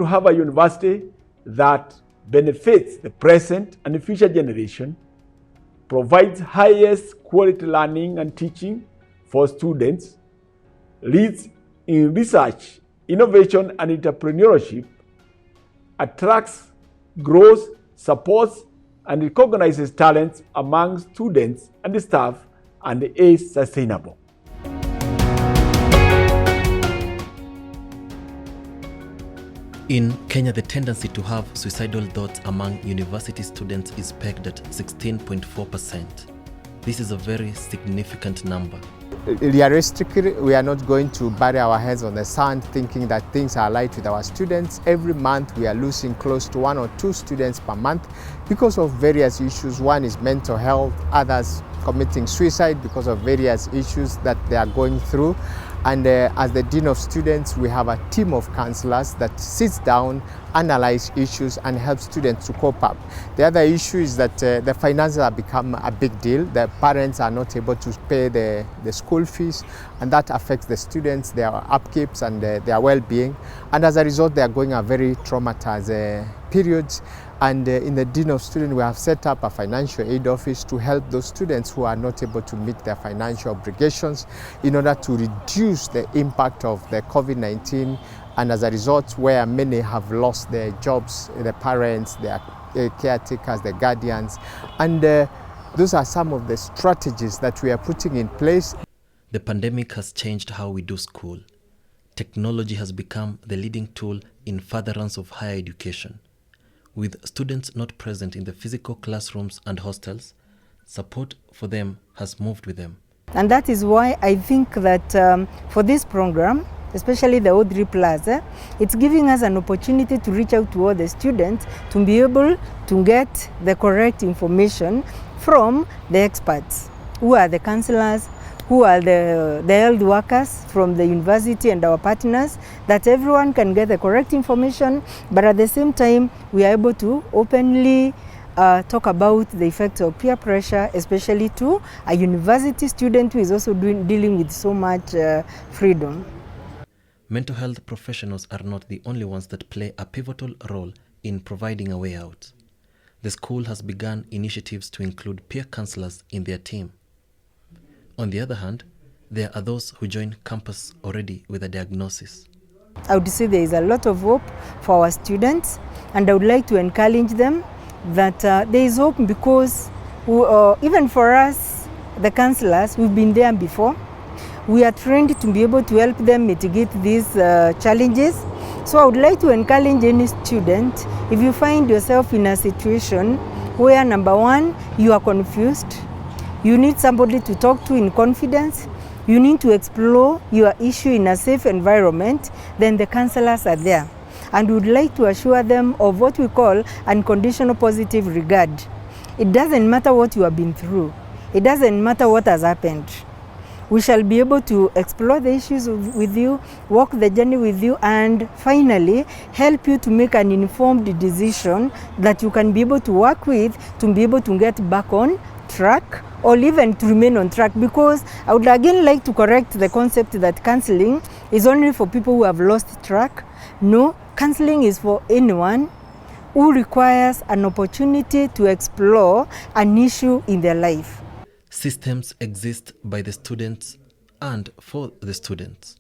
to have a university that benefits the present and the future generation, provides highest quality learning and teaching for students, leads in research, innovation, and entrepreneurship, attracts, grows, supports, and recognizes talents among students and the staff, and is sustainable. In Kenya, the tendency to have suicidal thoughts among university students is pegged at 16.4%. This is a very significant number. Realistically, we are not going to bury our heads on the sand thinking that things are light with our students. Every month we are losing close to 1 or 2 students per month because of various issues. One is mental health, others committing suicide because of various issues that they are going through. And as the Dean of Students, we have a team of counselors that sits down, analyze issues, and help students to cope up. The other issue is that the finances have become a big deal. The parents are not able to pay the school fees, and that affects the students, their upkeeps, and their well-being. And as a result, they are going a very traumatized period. And in the Dean of Students, we have set up a financial aid office to help those students who are not able to meet their financial obligations in order to reduce the impact of the COVID-19. And as a result, where many have lost their jobs, the parents, their caretakers, the guardians. And those are some of the strategies that we are putting in place. The pandemic has changed how we do school. Technology has become the leading tool in furtherance of higher education. With students not present in the physical classrooms and hostels, support for them has moved with them. And that is why I think that for this program, especially the O3 Plaza, it's giving us an opportunity to reach out to all the students to be able to get the correct information from the experts, who are the counselors, who are the health workers from the university and our partners, that everyone can get the correct information, but at the same time, we are able to openly talk about the effects of peer pressure, especially to a university student who is also dealing with so much freedom. Mental health professionals are not the only ones that play a pivotal role in providing a way out. The school has begun initiatives to include peer counselors in their team. On the other hand, there are those who join campus already with a diagnosis. I would say there is a lot of hope for our students, and I would like to encourage them that there is hope because even for us, the counselors, we've been there before. We are trained to be able to help them mitigate these challenges. So I would like to encourage any student, if you find yourself in a situation where, number one, you are confused, you need somebody to talk to in confidence, you need to explore your issue in a safe environment, then the counselors are there. And we would like to assure them of what we call unconditional positive regard. It doesn't matter what you have been through. It doesn't matter what has happened. We shall be able to explore the issues with you, walk the journey with you, and finally help you to make an informed decision that you can be able to work with to be able to get back on track, or even to remain on track, because I would again like to correct the concept that counseling is only for people who have lost track. No, counseling is for anyone who requires an opportunity to explore an issue in their life. Systems exist by the students and for the students.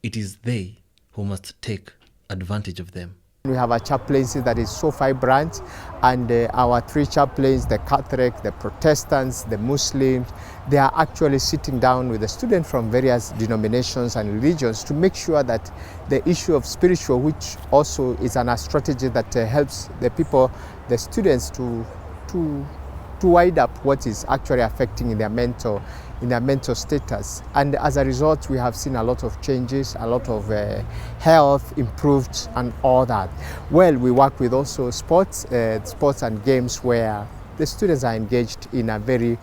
It is they who must take advantage of them. We have a chaplaincy that is so vibrant, and our 3 chaplains, the Catholic, the Protestants, the Muslims, they are actually sitting down with the students from various denominations and religions to make sure that the issue of spiritual, which also is a strategy that helps the people, the students to wide up what is actually affecting in their mental status. And as a result, we have seen a lot of changes, a lot of health improved and all that. Well, we work with also sports and games where the students are engaged in a very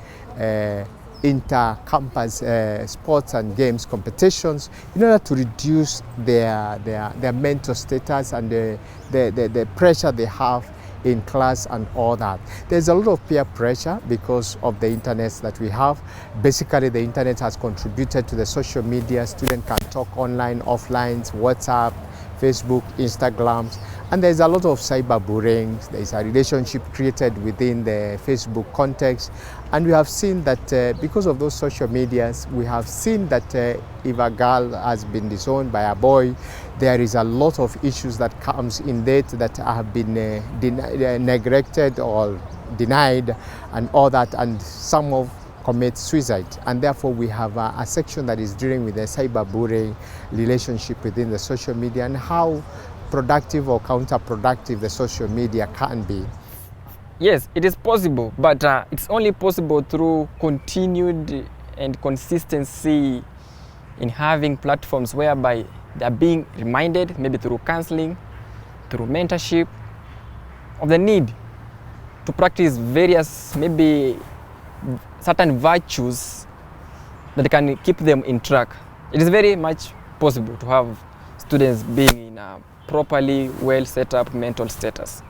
inter-campus sports and games competitions in order to reduce their mental status and the pressure they have in class and all that. There's a lot of peer pressure because of the internet that we have. Basically, the internet has contributed to the social media. Students can talk online, offline, WhatsApp, Facebook, Instagrams, and there's a lot of cyberbullying. There's a relationship created within the Facebook context, and we have seen that because of those social medias, we have seen that if a girl has been disowned by a boy, there is a lot of issues that comes in that have been neglected or denied and all that, and some of commit suicide, and therefore we have a section that is dealing with the cyberbullying relationship within the social media and how productive or counterproductive the social media can be. Yes, it is possible, but it's only possible through continued and consistency in having platforms whereby they are being reminded, maybe through counseling, through mentorship, of the need to practice various, maybe certain virtues that can keep them in track. It is very much possible to have students being in a properly well set up mental status.